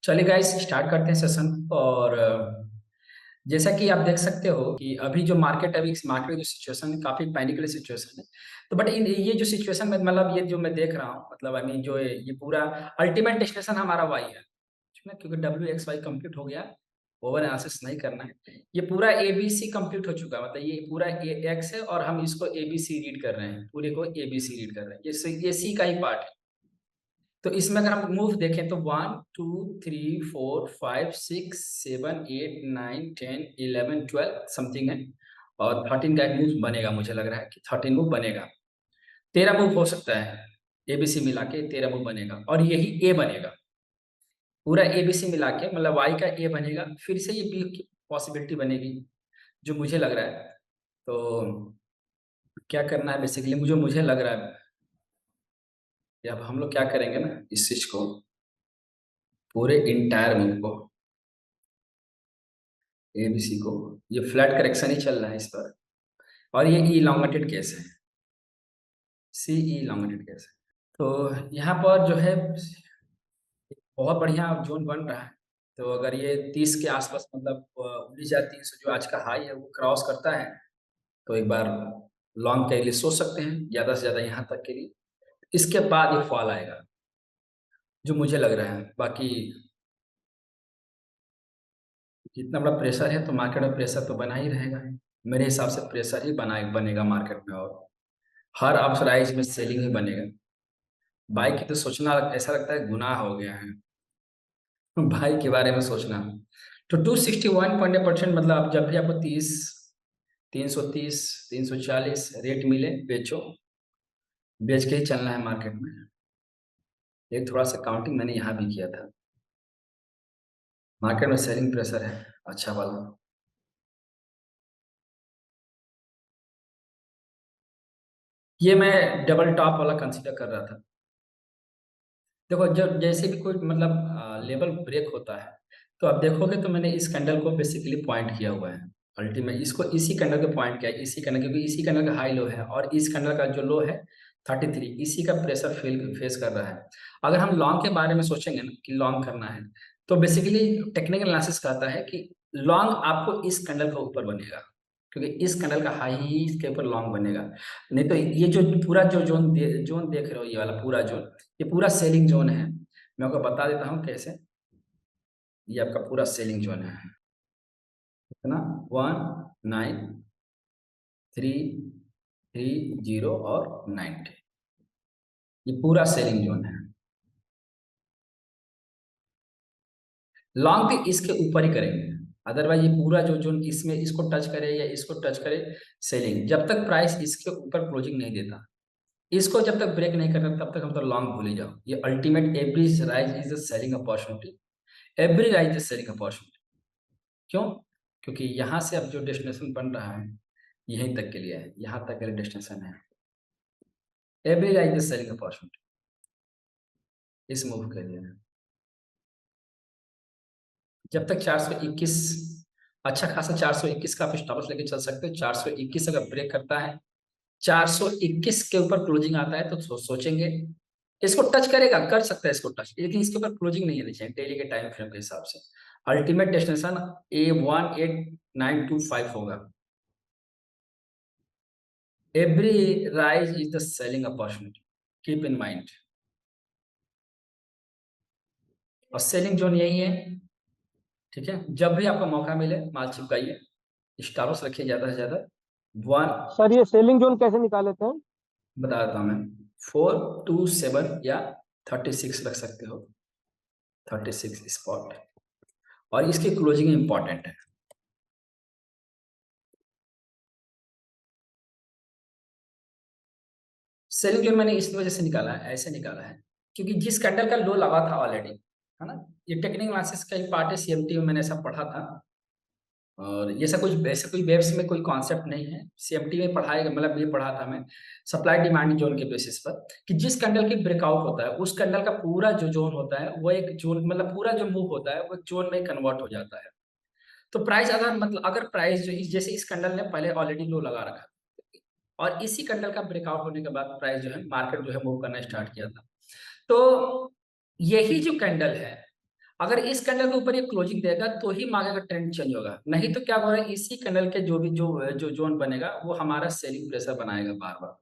चलिए guys start करते हैं सेशन। और जैसा कि आप देख सकते हो कि अभी जो मार्केट जो सिचुएशन है काफी पैनिकल सिचुएशन है। तो बट इन ये जो सिचुएशन में मतलब ये जो मैं देख रहा हूँ मतलब आई मीन जो ये पूरा अल्टीमेट डेस्टिनेशन हमारा वाई है, ठीक है, क्योंकि WXY कंप्लीट हो गया। ओवर एनालिसिस नहीं करना है। ये पूरा ABC कंप्लीट हो चुका है, मतलब ये पूरा X है और हम इसको ABC रीड कर रहे हैं, पूरे को ABC रीड कर रहे हैं। ये C का ही पार्ट है। तो इसमें अगर हम मूव देखें तो 1 2 3 4 5 6 7 8 9 10 11 12 समथिंग है। और 13 का एक मूव बनेगा, मुझे लग रहा है कि 13 मूव बनेगा। 13 मूव हो सकता है, ABC मिला के 13 मूव बनेगा और यही A बनेगा। पूरा ABC मिला के मतलब Y का A बनेगा, फिर से ये B की पॉसिबिलिटी बनेगी जो मुझे लग रहा है। तो क्या करना है बेसिकली, मुझे लग रहा है कि अब हम लोग क्या करेंगे ना, इस चीज को पूरे इंटायर मूव को ABC को, ये फ्लैट करेक्शन ही चल रहा है इस पर। और ये इलॉन्गेटेड केस है, सी इलॉन्गेटेड केस है। तो यहाँ पर जो है बहुत बढ़िया जोन बन रहा है। तो अगर ये 30 के आसपास मतलब 19,300 जो आज का हाई है वो क्रॉस करता है तो एक बार लॉन्ग के लिए सोच सकते हैं, ज्यादा से ज्यादा यहाँ तक के लिए। इसके बाद ये फॉल आएगा जो मुझे लग रहा है। बाकी इतना बड़ा प्रेशर है तो मार्केट में प्रेशर तो बना ही रहेगा। मेरे हिसाब से प्रेशर ही बनेगा मार्केट में, और हर अपराइज में सेलिंग ही बनेगा। बाइक की तो सोचना ऐसा लगता है गुनाह हो गया है बाइक के बारे में सोचना। तो 261% मतलब आप जब भी आपको 330 340 रेट मिले बेचो, बेच के ही चलना है मार्केट में। एक थोड़ा सा काउंटिंग मैंने यहाँ भी किया था। मार्केट में सेलिंग प्रेशर है अच्छा वाला। ये मैं डबल टॉप वाला कंसीडर कर रहा था। देखो जब जैसे भी कोई मतलब लेवल ब्रेक होता है तो आप देखोगे तो मैंने इस कैंडल को बेसिकली पॉइंट किया हुआ है। अल्टीमेट इसको इसी कैंडल को पॉइंट किया है, इसी कैंडल, क्योंकि इसी कैंडल का हाई लो है और इस कैंडल का जो लो है 33, इसी का प्रेशर फेस कर रहा है। अगर हम लॉन्ग के बारे में सोचेंगे ना कि लॉन्ग करना है तो बेसिकली टेक्निकल एनालिसिस कहता है कि लॉन्ग आपको इस कैंडल के ऊपर बनेगा, क्योंकि इस कैंडल का हाई के ऊपर लॉन्ग बनेगा। नहीं तो ये जो पूरा जो जोन देख रहे हो, ये वाला पूरा जोन, ये पूरा सेलिंग जोन है। मैं आपको बता देता हूँ कैसे। ये आपका पूरा सेलिंग जोन है, कितना 1 9 3 3 0 और 90, ये पूरा सेलिंग जोन है। लॉन्ग भी इसके ऊपर ही करेंगे, अदरवाइज ये पूरा जो जोन इसमें इसको टच करे या इसको टच करे, सेलिंग। जब तक प्राइस इसके ऊपर क्लोजिंग नहीं देता, इसको जब तक ब्रेक नहीं करता तब तक हम तो लॉन्ग भूल ही जाओ। ये ultimate every rise is the selling opportunity, every rise is selling opportunity. क्यों? क्योंकि यहाँ से अब जो डेस्टिनेशन बन रहा है यहीं तक के लिए है, यहाँ तक के लिए डेस्टिनेशन है। Every rise is selling opportunity इस मूव के लिए। जब तक 421, अच्छा खासा 421 का आप स्टॉप लॉस लेके चल सकते हो। 421 अगर ब्रेक करता है, 421 के ऊपर क्लोजिंग आता है तो सोचेंगे इसको टच करेगा, कर सकता है इसको टच, लेकिन इसके ऊपर क्लोजिंग नहीं आनी चाहिए डेली के टाइम फ्रेम के हिसाब से। अल्टीमेट डेस्टिनेशन A18925 होगा। Every rise is the selling opportunity, keep in mind. और सेलिंग जोन यही है, ठीक है। जब भी आपको मौका मिले माल चिपकाइए, स्टॉप रखिए ज्यादा से ज्यादा। वन, सर ये सेलिंग जोन कैसे निकाले थे हम? बता देता हूँ मैं, 427 या 36 रख सकते हो, 36 स्पॉट। और इसकी क्लोजिंग इंपॉर्टेंट है। सेलिंग जोन मैंने इस वजह से निकाला है, ऐसे निकाला है क्योंकि जिस कैंडल का लो लगा था ऑलरेडी, है ना, ये टेक्निकल एनालिसिस का ही पार्ट है, CMT में मैंने ऐसा पढ़ा था। और ये सब कुछ ऐसे कोई वेब्स में कोई कॉन्सेप्ट नहीं है, CMT में पढ़ाएगा, मतलब ये पढ़ा था मैं सप्लाई डिमांड जोन के बेसिस पर कि जिस कैंडल की ब्रेकआउट होता है उस कैंडल का पूरा जो जोन होता है वो एक जोन, मतलब पूरा जो मूव होता है वो एक जोन में कन्वर्ट हो जाता है। तो प्राइस अगर मतलब अगर प्राइस जो जैसे इस कैंडल ने पहले ऑलरेडी लो लगा रखा और इसी कैंडल का ब्रेकआउट होने के बाद प्राइस जो है मार्केट जो है मूव करना स्टार्ट किया था। तो यही जो कैंडल है अगर इस कैंडल के ऊपर ये क्लोजिंग देगा तो ही मार्केट का ट्रेंड चेंज होगा, नहीं तो क्या हो रहा है, इसी कैंडल के जो भी जो जोन बनेगा वो हमारा सेलिंग प्रेशर बनाएगा बार बार।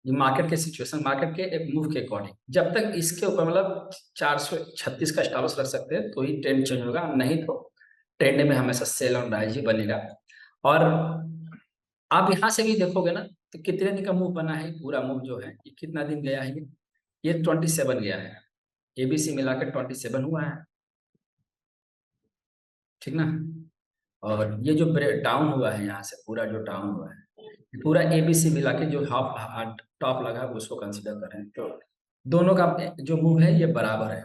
ये मार्केट के सिचुएशन, मार्केट के एक मूव के अकॉर्डिंग, जब तक इसके ऊपर मतलब 436 का स्टॉप लॉस रख सकते हैं तो ही ट्रेंड चेंज होगा, नहीं तो ट्रेंड में हमेशा सेल ऑन राइज ही बनेगा। और आप यहाँ से भी देखोगे ना, तो कितने दिन का मूव बना है, पूरा मूव जो है ये कितना दिन गया है, ये 27 गया है, एबीसी मिलाकर 27 हुआ है, ठीक ना। और ये जो डाउन हुआ है यहाँ से, पूरा जो डाउन हुआ है, ये पूरा एबीसी मिला के जो हाफ टॉप लगा है उसको कंसिडर करें तो दोनों का जो मूव है ये बराबर है।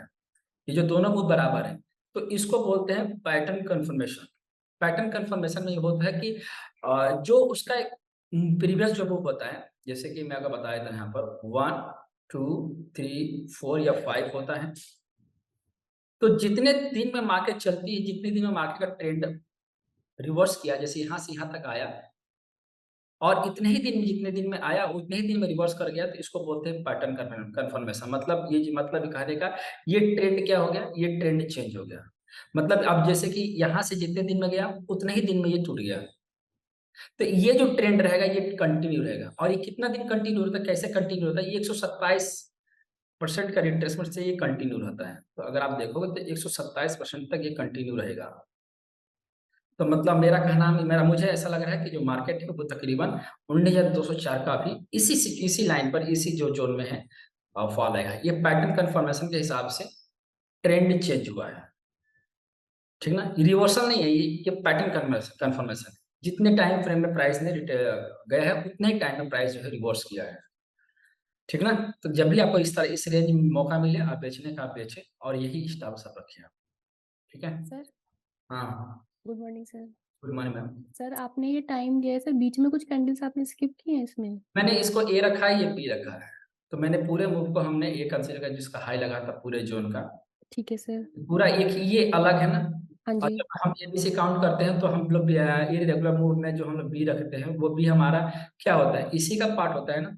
ये जो दोनों मूव बराबर है तो इसको बोलते हैं पैटर्न कंफर्मेशन। पैटर्न कंफर्मेशन में ये होता है कि जो उसका प्रीवियस जो मूव होता है, जैसे कि मैं अगर बताया था यहाँ पर 1 2 3 4 या 5 होता है, तो जितने दिन में मार्केट चलती है, जितने दिन में मार्केट का ट्रेंड रिवर्स किया, जैसे यहाँ से यहाँ तक आया और इतने ही दिन में, जितने दिन में आया उतने ही दिन में रिवर्स कर गया, तो इसको बोलते हैं पैटर्न कन्फर्मेशन। मतलब ये मतलब कहने का ये ट्रेंड क्या हो गया, ये ट्रेंड चेंज हो गया। मतलब अब जैसे कि यहाँ से जितने दिन में गया उतने ही दिन में ये टूट गया, तो ये जो ट्रेंड रहेगा ये कंटिन्यू रहेगा। और ये कितना दिन कंटिन्यू होता है, कैसे कंटिन्यू होता है, ये 127% का रिट्रेसमेंट से ये कंटिन्यू रहता है। तो अगर आप देखोगे तो 127% तक ये कंटिन्यू रहेगा। तो मतलब मेरा कहना, मेरा मुझे ऐसा लग रहा है कि जो मार्केट है वो तकरीबन 19,204 का भी इसी लाइन पर, इसी जो जोन में है फॉल आएगा। ये पैटर्न कंफर्मेशन के हिसाब से ट्रेंड चेंज हुआ है, ठीक ना। रिवर्सल नहीं है ये पैटर्न कंफर्मेशन है। जितने टाइम फ्रेम में प्राइस ने गया है उतने ही टाइम में प्राइस जो है रिवर्स किया है, ठीक ना। तो जब भी आपको इस तरह इस रेंज में मौका मिले आप बेचने का, आप बेचे और यही स्टॉप सब रखिए आप, ठीक है। सर हाँ, good morning sir. Good morning ma'am. Sir आपने ये टाइम दिया है सर, बीच में कुछ कैंडल्स आपने स्किप किए हैं इसमें? मैंने इसको ए रखा है, ये बी रखा है, तो मैंने पूरे मूव को हमने ए कंसीडर किया, जिसका हाई लगा था पूरे जोन का, ठीक है सर। पूरा एक ये अलग है ना। हाँ और जी। जब हम एबीसी काउंट करते हैं तो हम लोग इरेगुलर मूव में जो हम लोग बी रखते हैं वो भी हमारा क्या होता है, इसी का पार्ट होता है ना।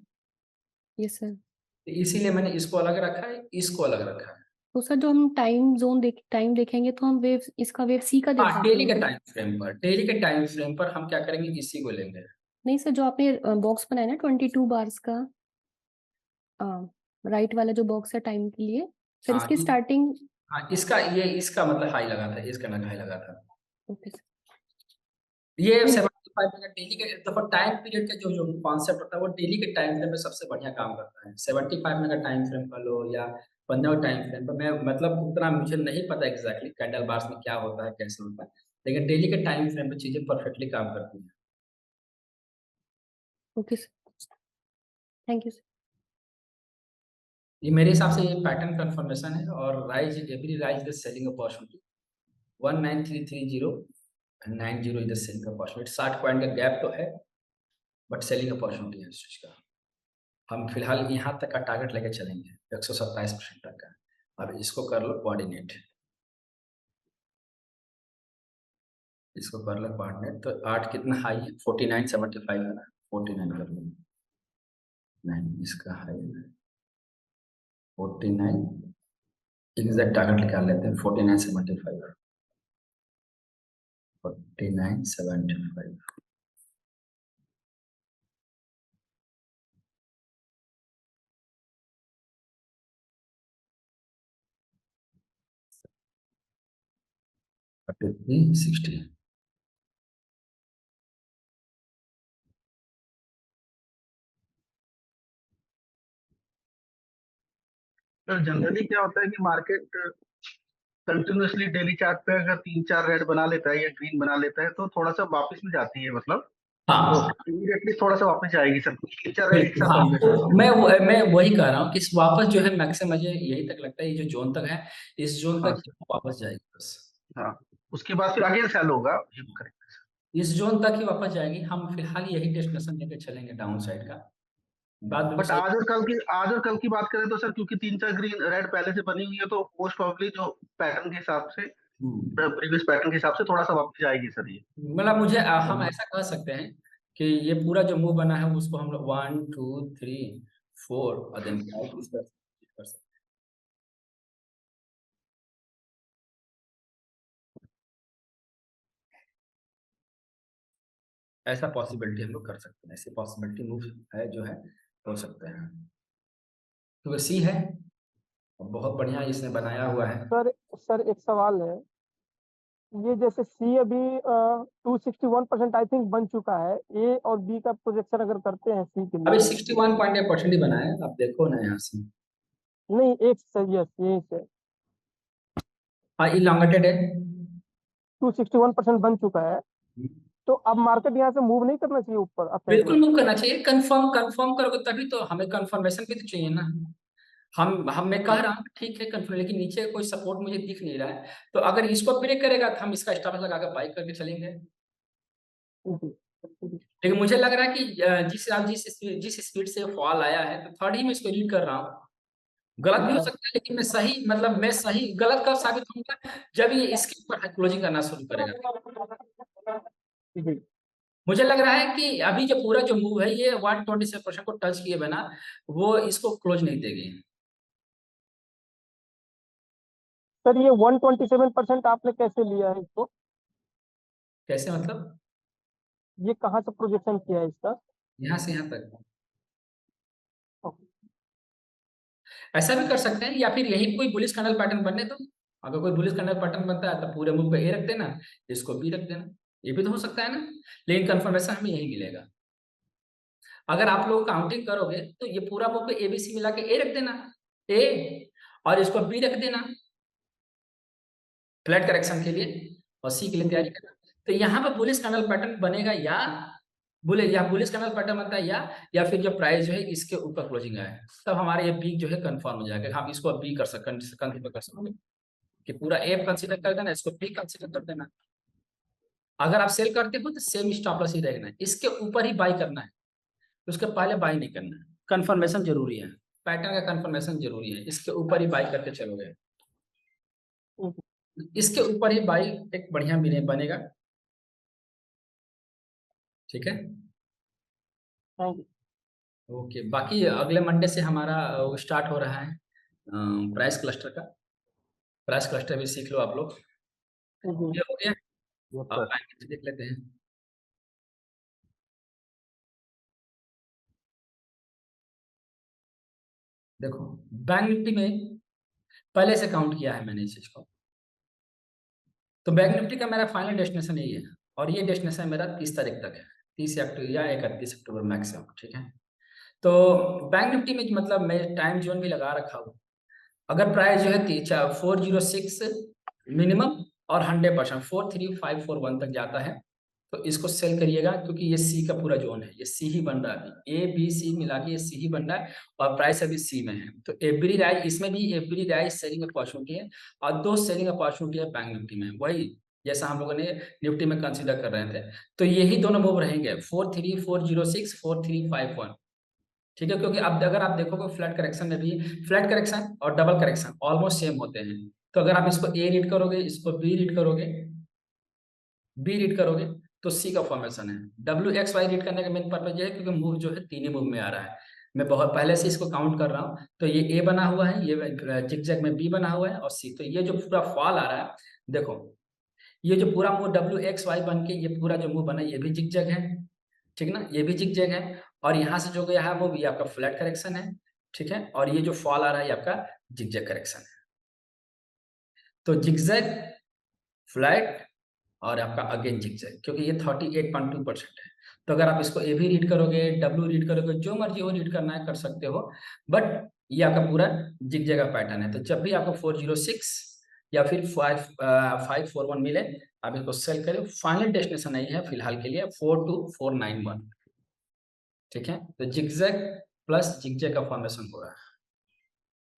Yes sir. तो इसीलिए मैंने इसको अलग रखा है, इसको अलग रखा है। तो सर जो हम टाइम देखेंगे तो हम वेव, इसका वेव सी का देख हाँ, सकते हैं क्या? डेली के टाइम फ्रेम पर हम क्या करेंगे, इसी को लेंगे। नहीं सर, जो आपने बॉक्स बनाया ना 22 बार्स का, राइट वाला जो बॉक्स है टाइम के लिए, सर हाँ इसकी स्टार्टिंग। हाँ, इसका मतलब हाई लगा था, इसका मतलब हाई लगा था। Okay sir. ये नहीं 75 मिनट डेली के, देखो टाइम पीरियड का जो जो कॉन्सेप्ट होता है वो डेली के टाइम फ्रेम में सबसे बढ़िया काम करता है। 75 मिनट का टाइम फ्रेम कर लो या 15 टाइम फ्रेम पर, मैं मतलब उतना मुझे नहीं पता एग्जैक्टली कैंडल बार्स में क्या होता है, कैसे होता है, लेकिन डेली के टाइम फ्रेम पे चीजें परफेक्टली काम करती हैं। Okay sir, thank you sir. ये मेरे हिसाब से ये पैटर्न कंफर्मेशन है, और rise every rise the selling opportunity 19330 and 90 is the selling opportunity. 60 point का गैप तो है, बट सेलिंग अपॉर्चुनिटी है इस चीज का। हम फिलहाल यहाँ तक का टारगेट लेके चलेंगे 127% तक का। अब इसको कर लो कोऑर्डिनेट, इसको कर लो कोऑर्डिनेट, तो 8 कितना हाई है, 49.75 है ना, 49 कर लो। नहीं, इसका हाई है 49, एग्जैक्ट टारगेट निकाल लेते हैं 49.75, 49.75। थ्री 60। तो जनरली क्या होता है कि मार्केट कंटिन्यूअसली डेली चार्ट पे अगर 3-4 रेड बना लेता है या ग्रीन बना लेता है तो थोड़ा सा वापस में जाती है, मतलब तो हाँ इमीडिएटली थोड़ा सा वापस जाएगी सब कुछ, 3-4 रेड एक बिल्कुल, साथ हाँ बन गए तो तो। मैं वही कह रहा हूँ कि इस वापस जो है मैक्सिमम मुझे यही तक लगता है, ये जो जोन तक है इस जोन हाँ तक वापस जाएगी बस। हाँ, उसके बाद फिर अगेन सेल होगा। इस जोन तक ही वापस जाएगी, हम फिलहाल यही डेस्टिनेशन लेके चलेंगे डाउन साइड का। बात बिल्कुल बट सही। आज और कल की बात करें तो सर, क्योंकि 3-4 ग्रीन रेड पहले से बनी हुई है तो मोस्ट प्रोबेबली जो पैटर्न के हिसाब से, प्रीवियस पैटर्न के हिसाब से थोड़ा सा वापस जाएगी सर ये। मतलब मुझे हम ऐसा कह सकते हैं कि ये पूरा जो मूव बना है उसको हम लोग 1 2 3 4 और देन 5 इस तरह से कर सकते हैं। ऐसा पॉसिबिलिटी हम लोग कर सकते हैं, ऐसी पॉसिबिलिटी मूव है जो है हो सकते हैं। तो सी है, बहुत बढ़िया इसने बनाया हुआ है। सर एक सवाल है, ये जैसे सी अभी 261% आई थिंक बन चुका है, ए और बी का प्रोजेक्शन अगर करते हैं सी के अभी लिए, 61.8% ही बना है, आप देखो ना यहाँ से। नहीं एक सर यस यही से हाँ, इलांगेटेड है। 261% बन चुका है, तो अब मार्केट यहाँ से मूव नहीं करना चाहिए ऊपर अपसाइड बिल्कुल में? मूव करना चाहिए, कंफर्म करोगे तभी तो, हमें कंफर्मेशन भी तो चाहिए ना। मैं कह रहा हूँ ठीक है कंफर्म, लेकिन नीचे कोई सपोर्ट मुझे दिख नहीं रहा है, तो अगर इसको ब्रेक करेगा तो हम इसका स्टॉप लगा कर बाई करके चलेंगे। लेकिन मुझे लग रहा है कि जिस स्पीड से फॉल आया है, तो थर्ड ही मैं इसको रीड कर रहा हूँ। गलत भी हो सकता है, लेकिन मैं सही गलत कब साबित होऊंगा, जब ये इसके ऊपर क्लोजिंग करना शुरू करेगा। मुझे लग रहा है कि अभी जो पूरा जो मूव है ये 127% को टच किए बिना वो इसको क्लोज नहीं देगी। सर ये 127% आपने कैसे लिया है इसको? कैसे मतलब? ये कहाँ से प्रोजेक्शन किया है इसका? यहाँ से यहाँ तक। ऐसा भी कर सकते हैं, या फिर यही कोई बुलिश कैंडल पैटर्न बनने दो। अगर कोई बुलिश कैंडल पैटर्न बनता है तो पूरे मूव पे ए रख देना, इसको बी रख देना, ये भी तो हो सकता है ना। लेकिन कंफर्मेशन हमें यही मिलेगा। अगर आप लोग काउंटिंग करोगे तो ये पूरा मूव पे एबीसी मिला के ए रख देना, ए, और इसको बी रख देना फ्लैट करेक्शन के लिए, और सी के लिए तैयारी करना। तो यहाँ पे बुलिश कैंडल पैटर्न बनेगा, या बुलिश कैंडल पैटर्न बनता है, या फिर जो प्राइस जो है इसके ऊपर क्लोजिंग आए, तब हमारे ये बी जो है कंफर्म हो जाएगा। हम इसको बी कर सकते कि पूरा ए कंसीडर कर देना, इसको बी कंसीडर कर देना। अगर आप सेल करते हो तो सेम स्टॉप लॉस ही रहेगा, इसके ऊपर ही बाई करना है, उसके पहले बाई नहीं करना है। कंफर्मेशन जरूरी है, पैटर्न का कंफर्मेशन जरूरी है, इसके ऊपर ही बाई करके चलोगे, इसके ऊपर ही बाई एक बढ़िया बनेगा। ठीक है, ओके। बाकी अगले मंडे से हमारा स्टार्ट हो रहा है प्राइस क्लस्टर का। प्राइस क्लस्टर भी सीख लो आप लोग। ये हो गया, अब बैंक देख लेते हैं। देखो बैंक निफ्टी में पहले से काउंट किया है मैंने इस चीज को, तो बैंक निफ्टी का मेरा फाइनल डेस्टिनेशन यही है, और ये डेस्टिनेशन मेरा 30 तारीख तक है, 30 अक्टूबर या 31 अक्टूबर मैक्सिमम। ठीक है, तो बैंक निफ्टी में मतलब मैं टाइम जोन भी लगा रखा हूँ। अगर प्राइस जो है 406 मिनिमम और 100% 43541 तक जाता है तो इसको सेल करिएगा, क्योंकि ये सी का पूरा जोन है, ये सी ही बन रहा है अभी, ए बी सी मिला के ये सी ही बन रहा है, और प्राइस अभी सी में है। तो एवरी राइज, इसमें भी एवरी राइज सेलिंग अपॉर्चुनिटी है, और 2 सेलिंग अपॉर्चुनिटी है बैंक निफ्टी में, वही जैसा हम लोगों ने निफ्टी में कंसीडर कर रहे थे। तो यही दोनों मूव रहेंगे, 43406 4351। ठीक है, क्योंकि अब अगर आप देखोगे फ्लैट करेक्शन में भी, फ्लैट करेक्शन और डबल करेक्शन ऑलमोस्ट सेम होते हैं। तो अगर आप इसको ए रीड करोगे, इसको बी रीड करोगे, बी रीड करोगे, तो सी का फॉर्मेशन है। डब्ल्यू एक्स वाई रीड करने का मेन पर्पज ये है क्योंकि मूव जो है तीन ही मूव में आ रहा है। मैं बहुत पहले से इसको काउंट कर रहा हूँ, तो ये ए बना हुआ है, ये जिगजैग में बी बना हुआ है, और सी। तो ये जो पूरा फॉल आ रहा है, देखो ये जो पूरा मूव डब्ल्यू एक्स वाई बन के ये पूरा जो मूव बना है, ये भी जिगजैग है, ठीक ना, ये भी जिगजैग है, और यहाँ से जो गया है वो भी आपका फ्लैट करेक्शन है। ठीक है, और ये जो फॉल आ रहा है ये आपका जिगजैग करेक्शन है। तो जिगजैग, फ्लैट, और आपका अगेन जिगजैग, क्योंकि ये 38.2% है। तो अगर आप इसको ए भी रीड करोगे, डब्ल्यू रीड करोगे, जो मर्जी हो रीड करना है कर सकते हो, बट ये आपका पूरा जिगजैग का पैटर्न है। तो जब भी आपको 406 या फिर 541 मिले, आप इसको सेल करें। फाइनल डेस्टिनेशन नहीं है फिलहाल के लिए 42491। ठीक है, तो जिगजैग प्लस जिगजैग का फॉर्मेशन हो रहा है।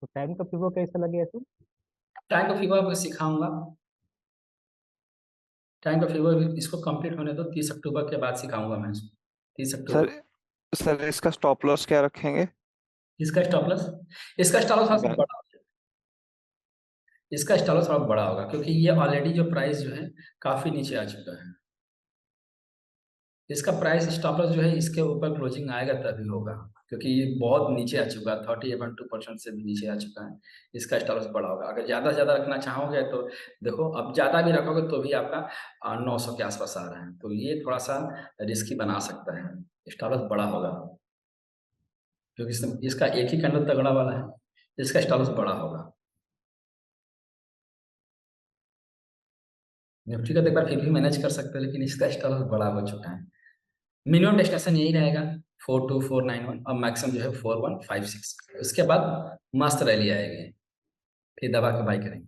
तो टाइम का फिगर कैसा लगे ऐसे? टाइम का फिगर आपको सिखाऊंगा, टाइम का फिगर भी इसको कंप्लीट होने दो, 30 अक्टूबर के बाद सिखाऊंगा मैं इसको, 30 अक्टूबर। सर इसका स्टॉप लॉस क्या रखेंगे? इसका स्टॉप लॉस, इसका स्टॉप लॉस थोड़ा बड़ा, इसका स्टॉप लॉस थोड़ा बड़ा होगा, क्योंकि ये ऑलरेडी जो प्राइस जो है काफी नीचे आ चुका है। इसका प्राइस स्टॉप लॉस जो है इसके ऊपर क्लोजिंग आएगा तभी होगा, क्योंकि ये बहुत नीचे आ चुका है, 30.2% से भी नीचे आ चुका है। इसका स्टॉप लॉस बड़ा होगा। अगर ज़्यादा से ज़्यादा रखना चाहोगे तो देखो, अब ज़्यादा भी रखोगे तो भी आपका 900 के आसपास आ रहा है, तो ये थोड़ा-सा रिस्की बना सकता है। स्टॉप लॉस बड़ा होगा, क्योंकि इसका एक ही कैंडल तगड़ा वाला है, इसका स्टॉप लॉस बड़ा होगा। निफ्टी का तो एक बार फिर भी मैनेज कर सकते हैं, लेकिन इसका स्टॉप लॉस बड़ा हो चुका है। मिनिमम डेस्टिनेशन यही रहेगा 42491 और मैक्सिमम जो है 4156। उसके बाद मस्त रैली आएगी, फिर दबा के बाई करेंगे।